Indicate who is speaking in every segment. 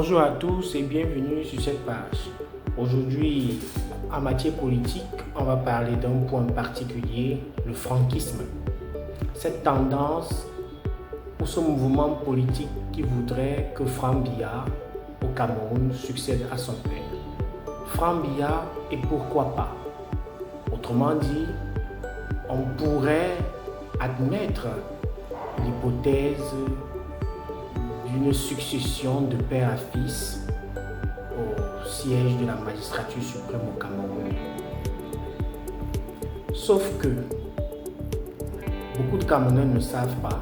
Speaker 1: Bonjour à tous et bienvenue sur cette page. Aujourd'hui, en matière politique, on va parler d'un point particulier, le franquisme. Cette tendance ou ce mouvement politique qui voudrait que Franck Biya au Cameroun succède à son père. Franck Biya et pourquoi pas? Autrement dit, on pourrait admettre l'hypothèse d'une succession de père à fils au siège de la magistrature suprême au Cameroun. Sauf que beaucoup de Camerounais ne savent pas,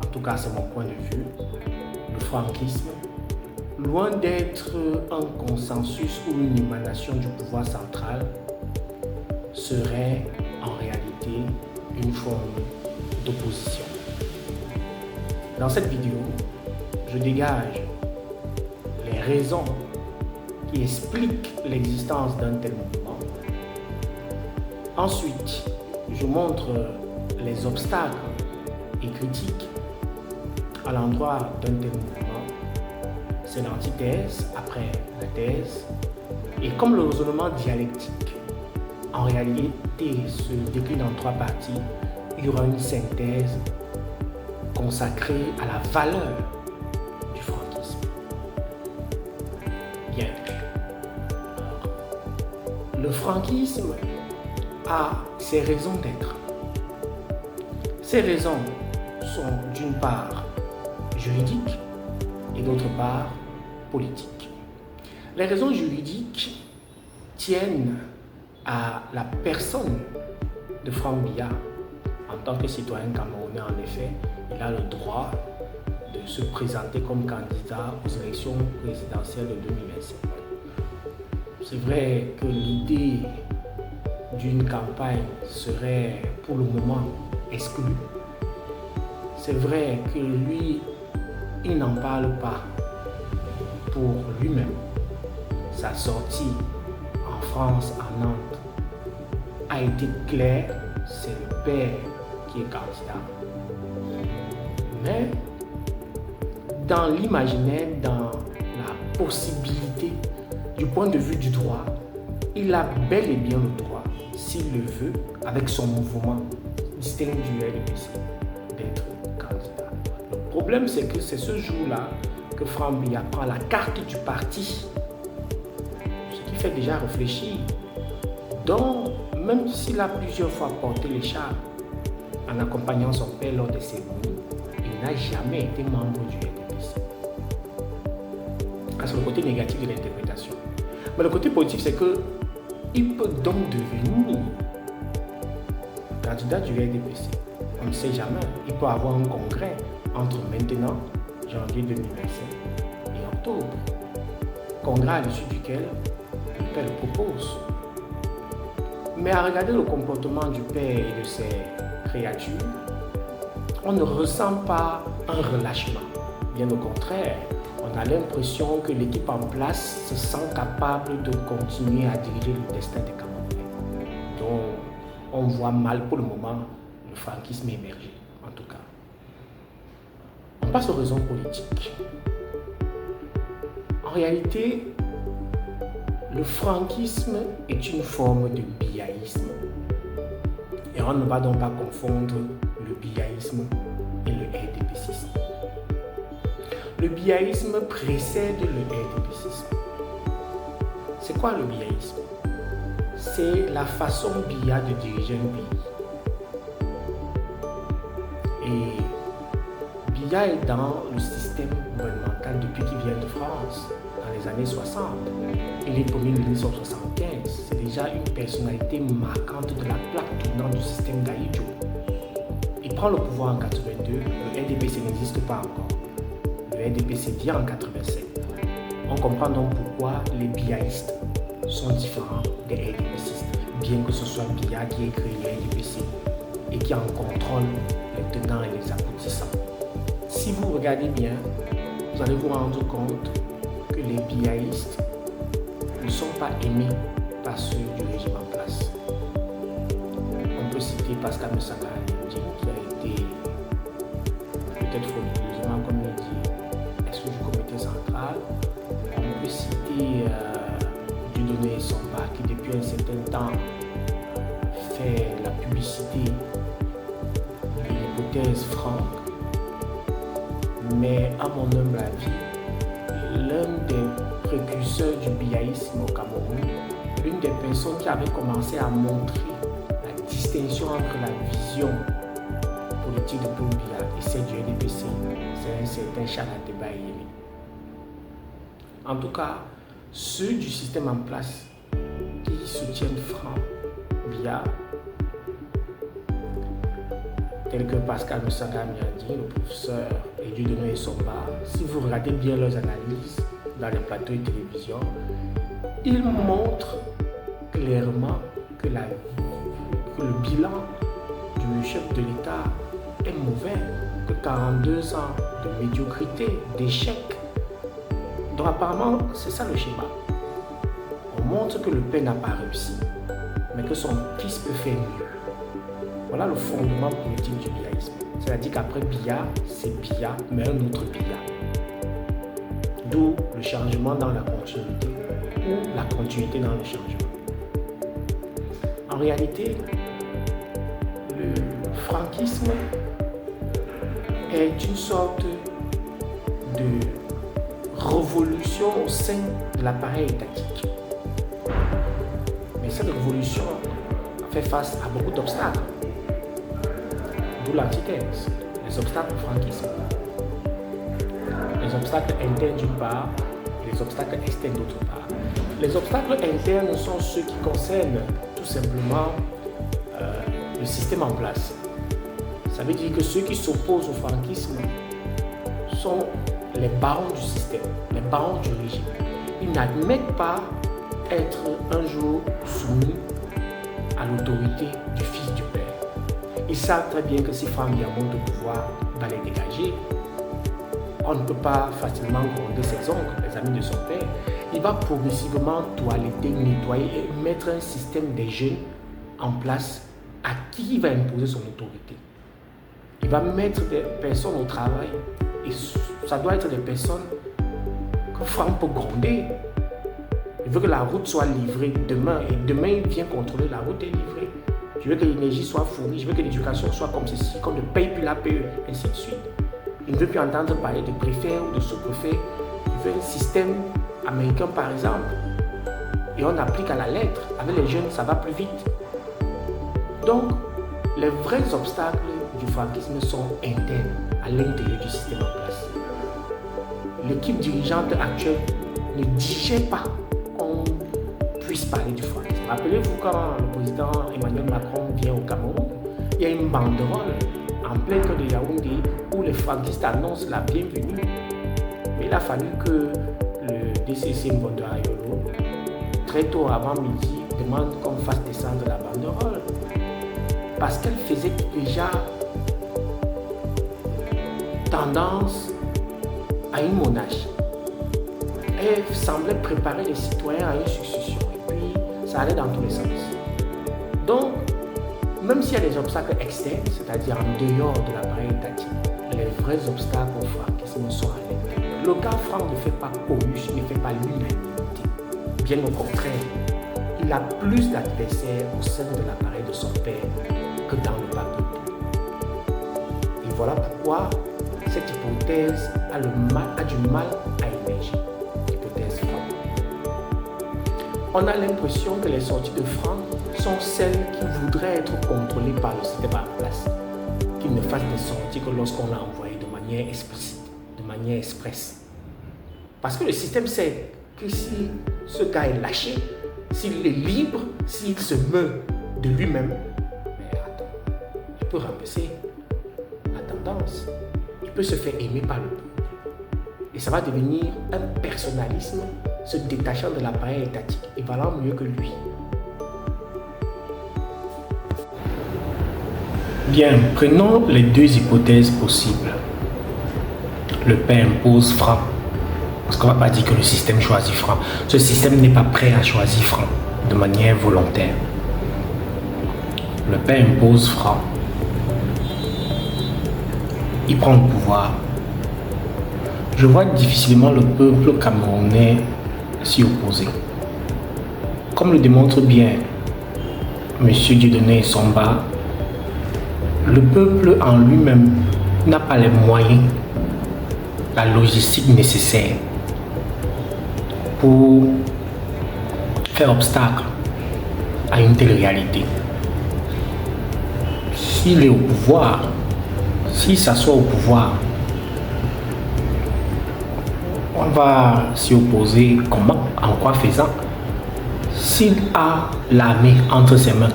Speaker 1: en tout cas c'est mon point de vue, le franquisme, loin d'être un consensus ou une émanation du pouvoir central, serait en réalité une forme d'opposition. Dans cette vidéo, je dégage les raisons qui expliquent l'existence d'un tel mouvement. Ensuite, je montre les obstacles et critiques à l'endroit d'un tel mouvement. C'est l'antithèse après la thèse. Et comme le raisonnement dialectique, en réalité, se décline en trois parties, il y aura une synthèse consacrée à la valeur du franquisme. Bien. Le franquisme a ses raisons d'être. Ces raisons sont d'une part juridiques et d'autre part politiques. Les raisons juridiques tiennent à la personne de Franck Biya. En tant que citoyen camerounais, en effet, il a le droit de se présenter comme candidat aux élections présidentielles de 2027. C'est vrai que l'idée d'une campagne serait pour le moment exclue. C'est vrai que lui, il n'en parle pas pour lui-même. Sa sortie en France, à Nantes, a été claire, c'est le père qui est candidat. Mais dans l'imaginaire, dans la possibilité, du point de vue du droit, il a bel et bien le droit, s'il le veut, avec son mouvement distinct du RDPC, d'être candidat. Le problème, c'est que c'est ce jour-là que Franck Biya prend la carte du parti, ce qui fait déjà réfléchir. Donc, même s'il a plusieurs fois porté les chars en accompagnant son père lors des cérémonies, il n'a jamais été membre du RDPC. C'est le côté négatif de l'interprétation. Mais le côté positif, c'est qu'il peut donc devenir candidat du RDPC. On ne sait jamais. Il peut avoir un congrès entre maintenant, janvier 2025, et octobre. Congrès à l'issue duquel le père le propose. Mais à regarder le comportement du père et de ses créatures, on ne ressent pas un relâchement. Bien au contraire, on a l'impression que l'équipe en place se sent capable de continuer à diriger le destin des Camerounais. Donc, on voit mal pour le moment le franquisme émerger, en tout cas. On passe aux raisons politiques. En réalité, le franquisme est une forme de biyaïsme. Et on ne va donc pas confondre le biyaïsme et le RDPCisme. Le biyaïsme précède le RDPCisme. C'est quoi le biyaïsme? C'est la façon Biya de diriger un pays. Et Biya est dans le système gouvernemental depuis qu'il vient de France, dans les années 60. Il est promu en 1975. C'est déjà une personnalité marquante de la plaque tournante du système d'Aïdjo. Il prend le pouvoir en 82, le RDPC n'existe pas encore. Le RDPC vient en 87. On comprend donc pourquoi les biyaïstes sont différents des RDPCistes, bien que ce soit Biya qui ait créé le RDPC et qui en contrôle les tenants et les aboutissants. Si vous regardez bien, vous allez vous rendre compte que les biyaïstes ne sont pas aimés par ceux du régime en place. On peut citer Pascal Moussaka, qui a été peut-être frauduleusement, comme il dit, exclu du comité central, depuis un certain temps fait la publicité de l'hypothèse franc, mais à mon humble avis, l'un des précurseurs du biaïsme au Cameroun, l'une des personnes qui avait commencé à montrer la distinction entre la vision politique de Paul Biya et celle du RDPC, c'est un certain Charles Ateba Yemi. En tout cas, ceux du système en place qui soutiennent Franck Biya, tels que Pascal Moussanga Miadi, le professeur et Dieudonné Somba, si vous regardez bien leurs analyses dans les plateaux de télévision, ils montrent clairement que le bilan du chef de l'État est mauvais, que 42 ans de médiocrité, d'échec. Donc apparemment, c'est ça le schéma. On montre que le père n'a pas réussi, mais que son fils peut faire mieux. Voilà le fondement politique du biaïsme. C'est-à-dire qu'après Biya, c'est Biya, mais un autre Biya. D'où le changement dans la continuité ou la continuité dans le changement. En réalité, le franquisme est une sorte de révolution au sein de l'appareil étatique. Mais cette révolution fait face à beaucoup d'obstacles. D'où l'antithèse, les obstacles au franquisme. Les obstacles internes d'une part et les obstacles externes d'autre part. Les obstacles internes sont ceux qui concernent tout simplement le système en place. Ça veut dire que ceux qui s'opposent au franquisme sont les barons du système, les barons du régime. Ils n'admettent pas être un jour soumis à l'autorité du fils du père. Ils savent très bien que si Franck Biya monte au pouvoir, il va les dégager. On ne peut pas facilement gronder ses oncles, les amis de son père. Il va progressivement toiletter, nettoyer et mettre un système des jeunes en place à qui il va imposer son autorité. Il va mettre des personnes au travail et ça doit être des personnes que Franck peut gronder. Il veut que la route soit livrée demain et demain il vient contrôler la route est livrée. Je veux que l'énergie soit fournie, je veux que l'éducation soit comme ceci, qu'on ne paye plus l'APE, ainsi de suite. Il ne veut plus entendre parler de préfet ou de sous-préfet. Il veut un système américain par exemple. Et on applique à la lettre. Avec les jeunes, ça va plus vite. Donc, les vrais obstacles du franquisme sont internes, à l'intérieur du système en place. L'équipe dirigeante actuelle ne digère pas qu'on puisse parler du franquisme. Rappelez-vous quand le président Emmanuel Macron vient au Cameroun, il y a une banderole en plein cœur de Yaoundé où les franquistes annoncent la bienvenue. Mais il a fallu que le DCC Mbondo Ayolo, très tôt avant midi, demande qu'on fasse descendre la banderole. Parce qu'elle faisait déjà tendance à une monarchie. Elle semblait préparer les citoyens à une succession. Et puis, ça allait dans tous les sens. Donc, même s'il y a des obstacles externes, c'est-à-dire en dehors de l'appareil étatique, les vrais obstacles au franquisme sont à l'intérieur. Le cas Franck ne fait pas chorus, il ne fait pas l'unanimité. Bien au contraire, il a plus d'adversaires au sein de l'appareil de son père que dans le peuple. Et voilà pourquoi cette hypothèse a du mal à émerger. Hypothèse Franck. On a l'impression que les sorties de Franck sont celles qui voudraient être contrôlées par le système en place. Qu'il ne fasse des sorties que lorsqu'on l'a envoyé de manière explicite, de manière expresse. Parce que le système sait que si ce gars est lâché, s'il est libre, s'il se meut de lui-même, mais attends, il peut renverser la tendance. Il peut se faire aimer par le peuple. Et ça va devenir un personnalisme se détachant de l'appareil étatique et valant mieux que lui. Bien, prenons les deux hypothèses possibles. Le père impose Franck. Parce qu'on ne va pas dire que le système choisit Franck. Ce système n'est pas prêt à choisir Franck de manière volontaire. Le père impose Franck. Il prend le pouvoir. Je vois difficilement le peuple camerounais s'y opposer. comme le démontre bien M. Dieudonné Somba, le peuple en lui-même n'a pas les moyens, la logistique nécessaire pour faire obstacle à une telle réalité. S'il est au pouvoir, s'il s'assoit au pouvoir, on va s'y opposer comment, en quoi faisant? S'il a l'armée entre ses mains,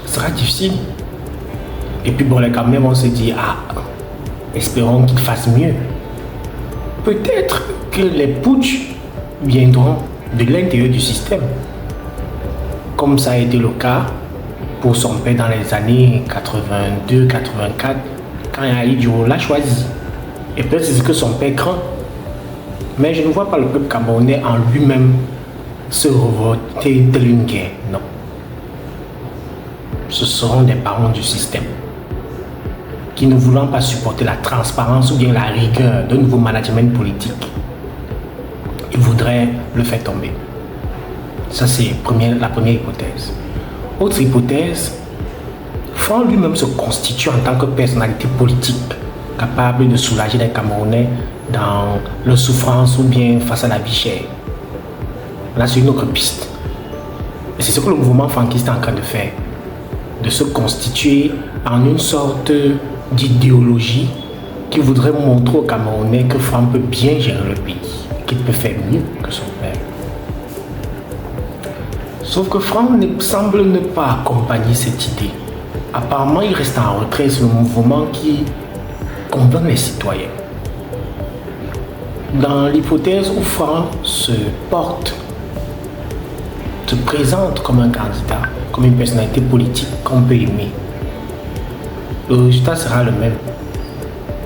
Speaker 1: ce sera difficile. Et puis bon, les Camerounais vont se dire, ah, espérons qu'il fasse mieux. Peut-être que les putschs viendront de l'intérieur du système, comme ça a été le cas pour son père dans les années 82-84, quand Ali Diouro l'a choisi. Et peut-être c'est ce que son père craint. Mais je ne vois pas le peuple camerounais en lui-même se révolter de une guerre, non. Ce seront des parents du système qui, ne voulant pas supporter la transparence ou bien la rigueur d'un nouveau management politique, ils voudraient le faire tomber. Ça, c'est la première hypothèse. Autre hypothèse, Franc lui-même se constitue en tant que personnalité politique capable de soulager les Camerounais dans leur souffrance ou bien face à la vie chère. Là, c'est une autre piste. Et c'est ce que le mouvement franquiste est en train de faire, de se constituer en une sorte d'idéologie qui voudrait montrer aux Camerounais que Franc peut bien gérer le pays, qu'il peut faire mieux que son père. Sauf que Franc semble ne pas accompagner cette idée. Apparemment, il reste en retrait sur le mouvement qui convainc les citoyens. Dans l'hypothèse où Franc se présente comme un candidat, comme une personnalité politique qu'on peut aimer, le résultat sera le même.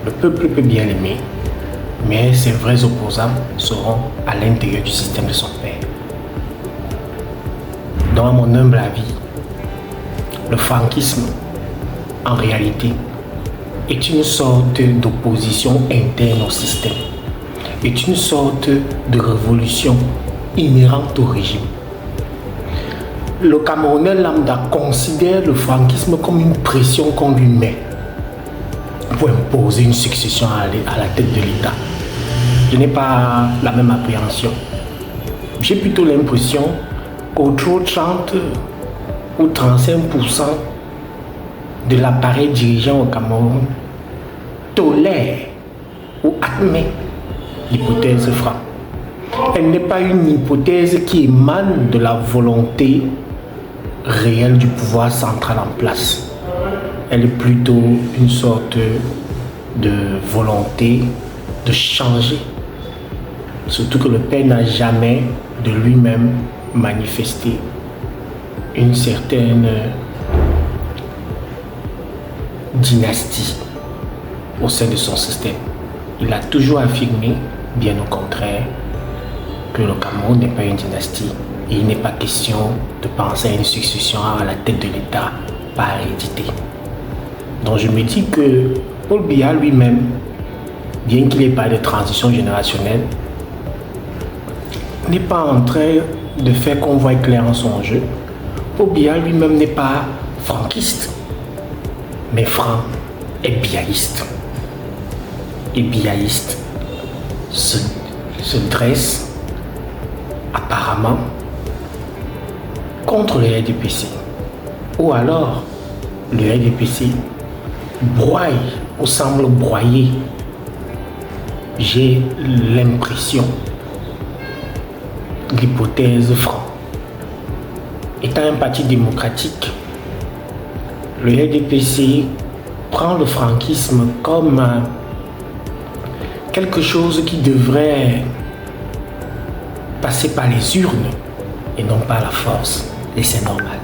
Speaker 1: Le peuple peut bien l'aimer, mais ses vrais opposants seront à l'intérieur du système de son père. Dans mon humble avis, le franquisme, en réalité, est une sorte d'opposition interne au système, est une sorte de révolution inhérente au régime. Le Camerounais lambda considère le franquisme comme une pression qu'on lui met pour imposer une succession à la tête de l'État. Je n'ai pas la même appréhension. J'ai plutôt l'impression qu'autour 30 ou 35% de l'appareil dirigeant au Cameroun tolère ou admet l'hypothèse Franc. Elle n'est pas une hypothèse qui émane de la volonté réelle du pouvoir central en place. Elle est plutôt une sorte de volonté de changer. Surtout que le père n'a jamais de lui-même manifesté une certaine dynastie au sein de son système. Il a toujours affirmé, bien au contraire, que le Cameroun n'est pas une dynastie et il n'est pas question de penser à une succession à la tête de l'État par hérédité. Donc je me dis que Paul Biya lui-même, bien qu'il ait parlé de transition générationnelle, n'est pas en train de faire qu'on voit clair en son jeu. Paul Biya lui-même n'est pas franquiste, mais Franc est biaïste. Et biaïste se dresse apparemment contre le RDPC. Ou alors le RDPC broye ou semble broyer. J'ai l'impression l'hypothèse Franc. Étant un parti démocratique, le RDPC prend le franquisme comme quelque chose qui devrait passer par les urnes et non par la force. Et c'est normal.